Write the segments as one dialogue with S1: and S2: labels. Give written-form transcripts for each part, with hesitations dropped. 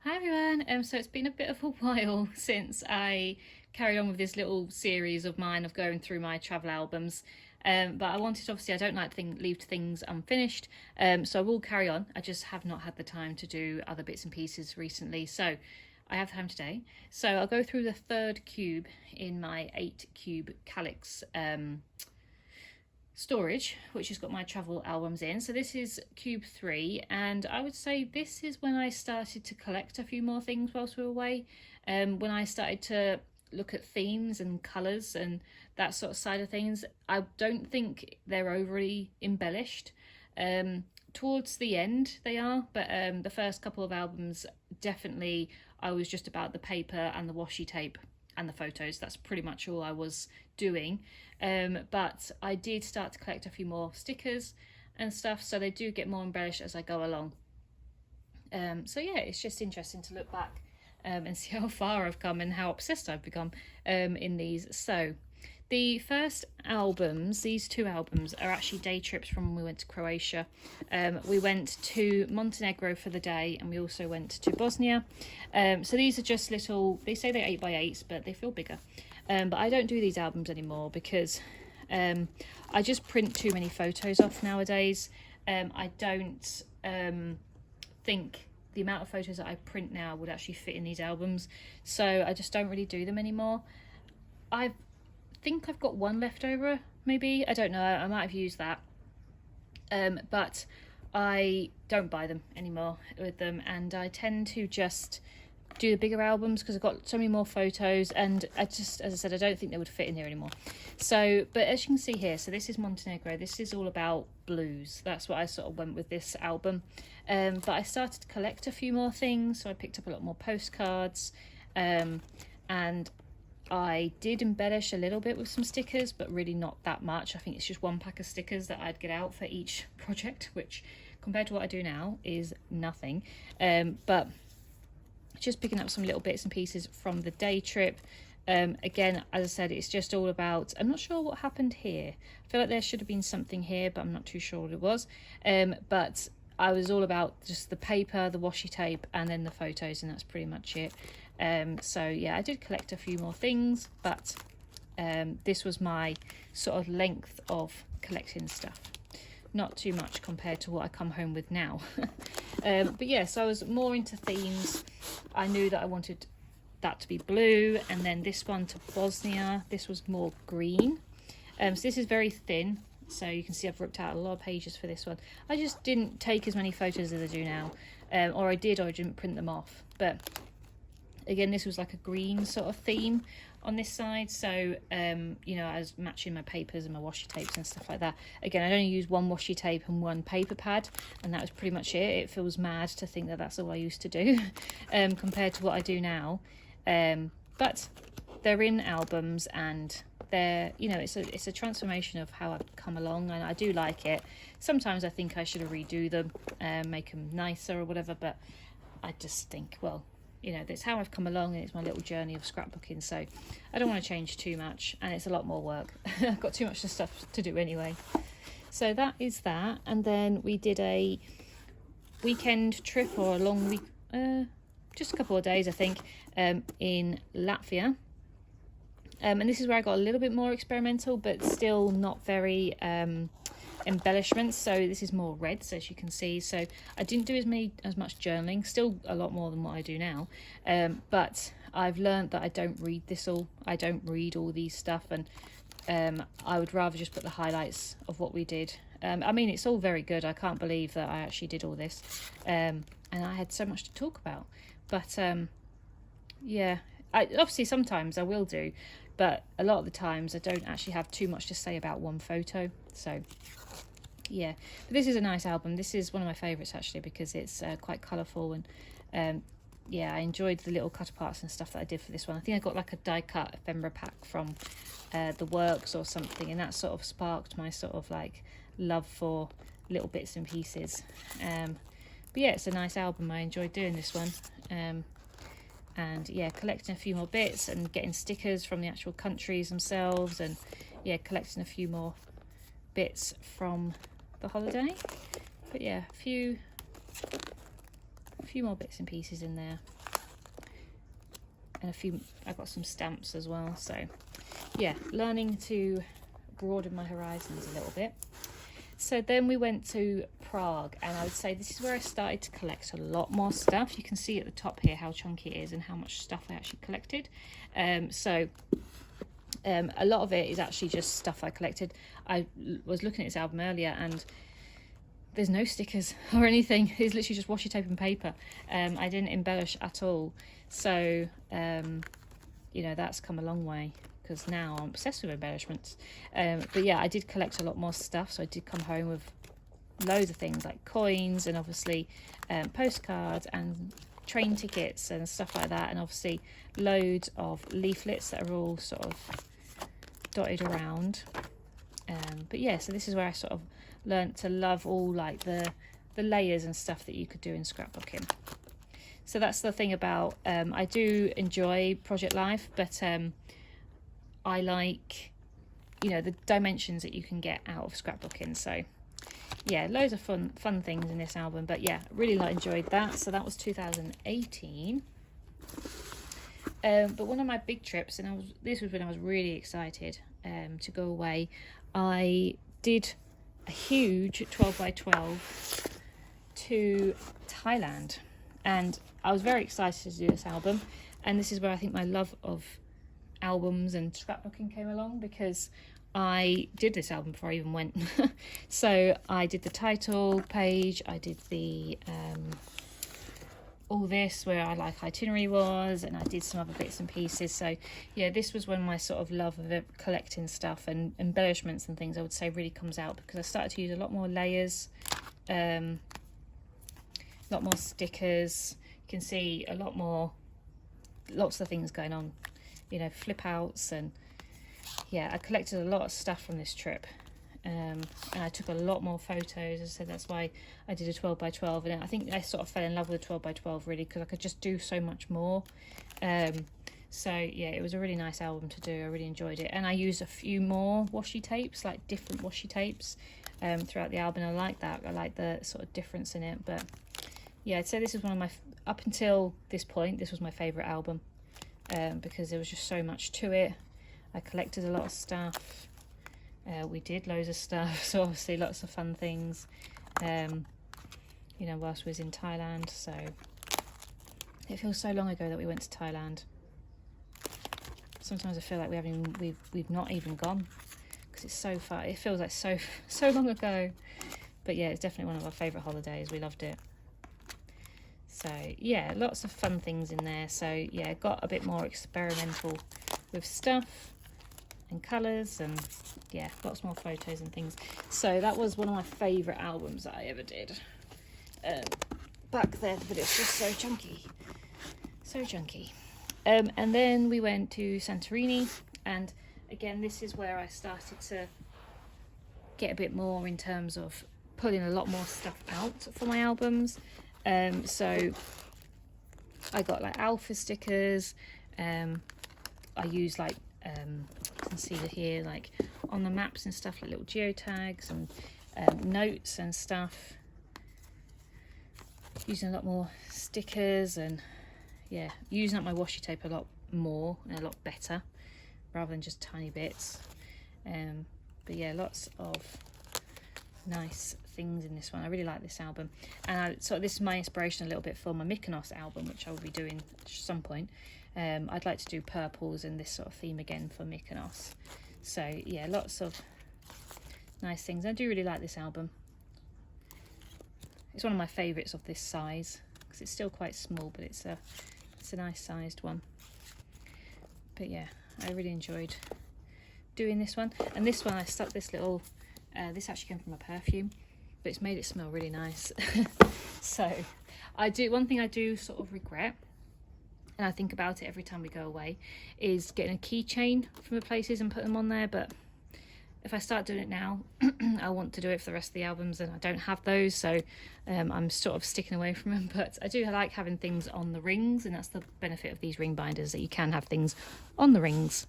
S1: Hi everyone, so it's been a bit of a while since I carried on with this little series of mine of going through my travel albums, but I wanted, obviously I don't like to leave things unfinished, so I will carry on. I just have not had the time to do other bits and pieces recently, so I have time today. So I'll go through the third cube in my 8 cube calyx storage, which has got my travel albums in. So this is cube 3, and I would say this is when I started to collect a few more things whilst we were away, when I started to look at themes and colours and that sort of side of things. I don't think they're overly embellished. Towards the end they are, but the first couple of albums, definitely I was just about the paper and the washi tape and the photos. That's pretty much all I was doing. But I did start to collect a few more stickers and stuff, so they do get more embellished as I go along. So yeah, it's just interesting to look back and see how far I've come and how obsessed I've become in these. So the first albums, these 2 albums, are actually day trips from when we went to Croatia. We went to Montenegro for the day, and we also went to Bosnia. So these are just little, they say they're 8x8s, but they feel bigger. But I don't do these albums anymore because I just print too many photos off nowadays. I don't think the amount of photos that I print now would actually fit in these albums, so I just don't really do them anymore. I think I've got one left over, maybe, I don't know, I might have used that, but I don't buy them anymore with them, and I tend to just do the bigger albums because I've got so many more photos, and I just, as I said, I don't think they would fit in there anymore. So, but as you can see here, so this is Montenegro. This is all about blues. That's what I sort of went with this album. But I started to collect a few more things, so I picked up a lot more postcards, and I did embellish a little bit with some stickers, but really not that much. I think it's just 1 pack of stickers that I'd get out for each project, which compared to what I do now is nothing. But just picking up some little bits and pieces from the day trip. Again, as I said, it's just all about, I'm not sure what happened here. I feel like there should have been something here, but I'm not too sure what it was. But I was all about just the paper, the washi tape, and then the photos, and that's pretty much it. So yeah, I did collect a few more things, but this was my sort of length of collecting stuff. Not too much compared to what I come home with now. But yeah, so I was more into themes. I knew that I wanted that to be blue, and then this one to Bosnia, this was more green. So this is very thin, so you can see I've ripped out a lot of pages for this one. I just didn't take as many photos as I do now, or I did, or I didn't print them off. But again, this was like a green sort of theme on this side, so you know, I was matching my papers and my washi tapes and stuff like that. Again, I only used 1 washi tape and 1 paper pad, and that was pretty much it. It feels mad to think that that's all I used to do compared to what I do now, but they're in albums, and they're, you know, it's a transformation of how I've come along, and I do like it. Sometimes I think I should redo them, make them nicer or whatever, but I just think, well, you know, that's how I've come along, and it's my little journey of scrapbooking, so I don't want to change too much, and it's a lot more work. I've got too much stuff to do anyway. So that is that. And then we did a weekend trip, or a long week, just a couple of days I think, in Latvia, and this is where I got a little bit more experimental, but still not very embellishments. So this is more reds, as you can see. So I didn't do as much journaling, still a lot more than what I do now, but I've learned that I don't read this all. I don't read all these stuff, and I would rather just put the highlights of what we did. I mean, it's all very good. I can't believe that I actually did all this, and I had so much to talk about. But yeah, obviously sometimes I will do, but a lot of the times I don't actually have too much to say about one photo. So yeah, but this is a nice album. This is one of my favourites actually, because it's quite colourful, and yeah, I enjoyed the little cut aparts and stuff that I did for this one. I think I got like a die cut ephemera pack from the works or something, and that sort of sparked my sort of like love for little bits and pieces. But yeah, it's a nice album. I enjoyed doing this one. And yeah, collecting a few more bits and getting stickers from the actual countries themselves, and yeah, collecting a few more bits from the holiday. But yeah, a few more bits and pieces in there. and I got some stamps as well. So yeah, learning to broaden my horizons a little bit. So then we went to Prague, and I would say this is where I started to collect a lot more stuff. You can see at the top here how chunky it is and how much stuff I actually collected. A lot of it is actually just stuff I collected. I was looking at this album earlier, and there's no stickers or anything. It's literally just washi tape and paper. I didn't embellish at all. So, you know, that's come a long way, because now I'm obsessed with embellishments. But yeah, I did collect a lot more stuff. So I did come home with loads of things like coins, and obviously postcards and train tickets and stuff like that. And obviously loads of leaflets that are all sort of dotted around. But yeah, so this is where I sort of learnt to love all like the layers and stuff that you could do in scrapbooking. So that's the thing about, I do enjoy Project Life, but I like, you know, the dimensions that you can get out of scrapbooking. So yeah, loads of fun things in this album. But yeah, really enjoyed that. So that was 2018. But one of my big trips, and this was when I was really excited to go away. I did a huge 12 by 12 to Thailand, and I was very excited to do this album. And this is where I think my love of albums and scrapbooking came along, because I did this album before I even went. So I did the title page, I did the all this where I like itinerary was, and I did some other bits and pieces. So yeah, this was when my sort of love of collecting stuff and embellishments and things, I would say, really comes out, because I started to use a lot more layers, a lot more stickers. You can see a lot more, lots of things going on, you know, flip outs. And yeah, I collected a lot of stuff from this trip. And I took a lot more photos. As I said, that's why I did a 12 by 12, and I think I sort of fell in love with a 12 by 12 really, because I could just do so much more. So yeah, it was a really nice album to do. I really enjoyed it, and I used a few more washi tapes, like different washi tapes, throughout the album. I like that. I like the sort of difference in it. But yeah, I'd say this is one of my, up until this point, this was my favourite album, because there was just so much to it. I collected a lot of stuff. We did loads of stuff, so obviously lots of fun things, you know, whilst we was in Thailand. So it feels so long ago that we went to Thailand. Sometimes I feel like we've not even gone, because it's so far. It feels like so long ago. But yeah, it's definitely one of our favourite holidays. We loved it. So yeah, lots of fun things in there. So yeah, got a bit more experimental with stuff and colours, and yeah, lots more photos and things. So that was one of my favourite albums that I ever did back then, but it's just so chunky, and then we went to Santorini, and again, this is where I started to get a bit more in terms of pulling a lot more stuff out for my albums. So I got like alpha stickers. I use like you can see here, like on the maps and stuff, like little geotags and notes and stuff. Using a lot more stickers, and yeah, using up my washi tape a lot more and a lot better, rather than just tiny bits. But yeah, lots of nice things in this one. I really like this album, and this is my inspiration a little bit for my Mykonos album, which I will be doing at some point. I'd like to do purples and this sort of theme again for Mykonos. So yeah, lots of nice things. I do really like this album. It's one of my favourites of this size, because it's still quite small, but it's a nice sized one. But yeah, I really enjoyed doing this one. And this one I stuck this little, this actually came from a perfume, but it's made it smell really nice. So one thing I do sort of regret, and I think about it every time we go away, is getting a keychain from the places and put them on there. But if I start doing it now, I want to do it for the rest of the albums, and I don't have those, so I'm sort of sticking away from them. But I do like having things on the rings, and that's the benefit of these ring binders, that you can have things on the rings.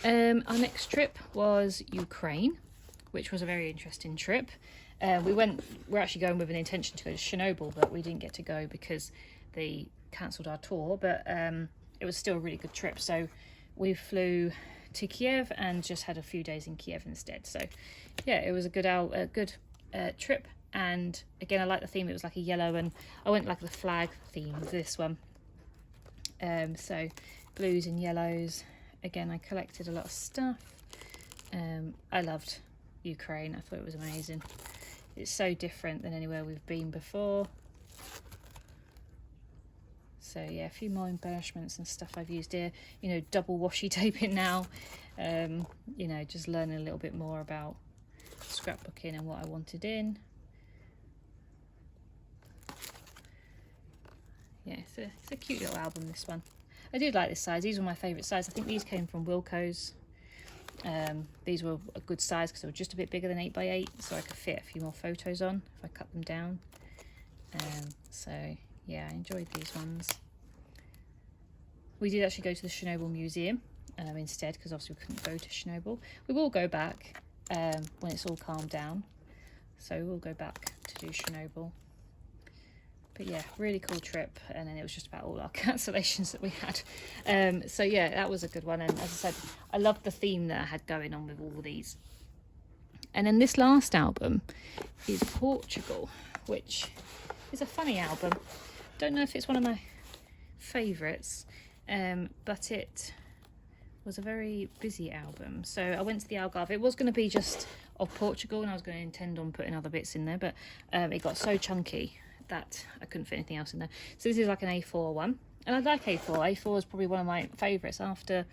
S1: Our next trip was Ukraine, which was a very interesting trip. We're actually going with an intention to go to Chernobyl, but we didn't get to go because they cancelled our tour. But it it was still a really good trip. So we flew to Kiev and just had a few days in Kiev instead. So yeah, it was a good trip. And again, I like the theme. It was like a yellow, and I went like the flag theme of this one. So blues and yellows. Again, I collected a lot of stuff. I loved Ukraine. I thought it was amazing. It's so different than anywhere we've been before. So yeah, a few more embellishments and stuff I've used here. You know, double washi taping now. You know, just learning a little bit more about scrapbooking and what I wanted in. Yeah, it's a cute little album, this one. I did like this size. These were my favourite size. I think these came from Wilko's. These were a good size because they were just a bit bigger than 8x8, so I could fit a few more photos on if I cut them down. So yeah, I enjoyed these ones. We did actually go to the Chernobyl Museum instead, because obviously we couldn't go to Chernobyl. We will go back when it's all calmed down, so we'll go back to do Chernobyl. But yeah, really cool trip. And then it was just about all our cancellations that we had. So yeah, that was a good one. And as I said, I loved the theme that I had going on with all these. And then this last album is Portugal, which is a funny album. Don't know if it's one of my favourites, but it was a very busy album. So I went to the Algarve. It was going to be just of Portugal, and I was going to intend on putting other bits in there, but it got so chunky that I couldn't fit anything else in there. So this is like an A4 one, and I like A4. A4 is probably one of my favourites. After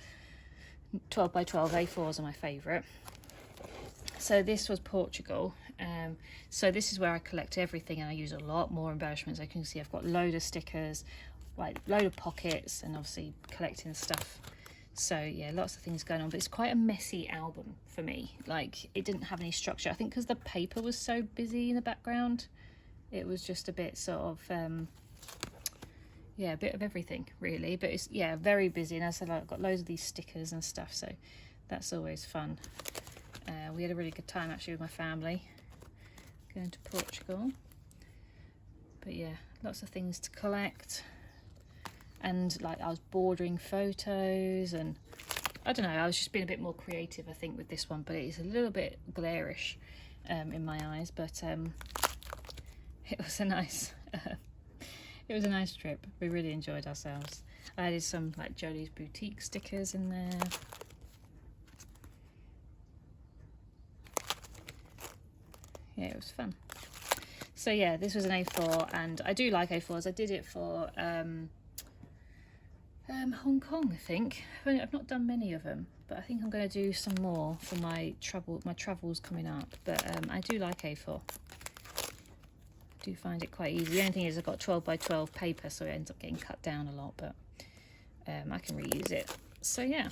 S1: 12x12, A4s are my favourite. So this was Portugal. So this is where I collect everything, and I use a lot more embellishments. As you can see, I've got a load of stickers, like load of pockets, and obviously collecting stuff. So yeah, lots of things going on, but it's quite a messy album for me. Like, it didn't have any structure. I think because the paper was so busy in the background, it was just a bit sort of yeah, a bit of everything really. But it's, yeah, very busy. And as I said, I've got loads of these stickers and stuff, so that's always fun. We had a really good time actually with my family going to Portugal. But yeah, lots of things to collect. And like, I was bordering photos, and I don't know, I was just being a bit more creative I think with this one, but it's a little bit glarish in my eyes. But it was a nice it was a nice trip. We really enjoyed ourselves. I added some like Jolie's Boutique stickers in there. Yeah, it was fun. So yeah, this was an A4, and I do like A4s. I did it for Hong Kong, I think. I've not done many of them, but I think I'm going to do some more for my travels coming up. But I do like A4. I do find it quite easy. The only thing is I've got 12x12 paper, so it ends up getting cut down a lot, but I can reuse it. So yeah,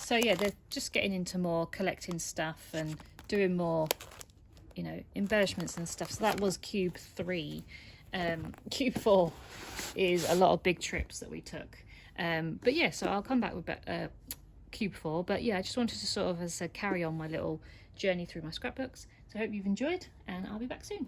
S1: they're just getting into more collecting stuff and doing more, you know, embellishments and stuff. So that was Cube 3. Cube 4 is a lot of big trips that we took. But yeah, so I'll come back with Cube 4. But yeah, I just wanted to sort of, as I said, carry on my little journey through my scrapbooks. So I hope you've enjoyed, and I'll be back soon.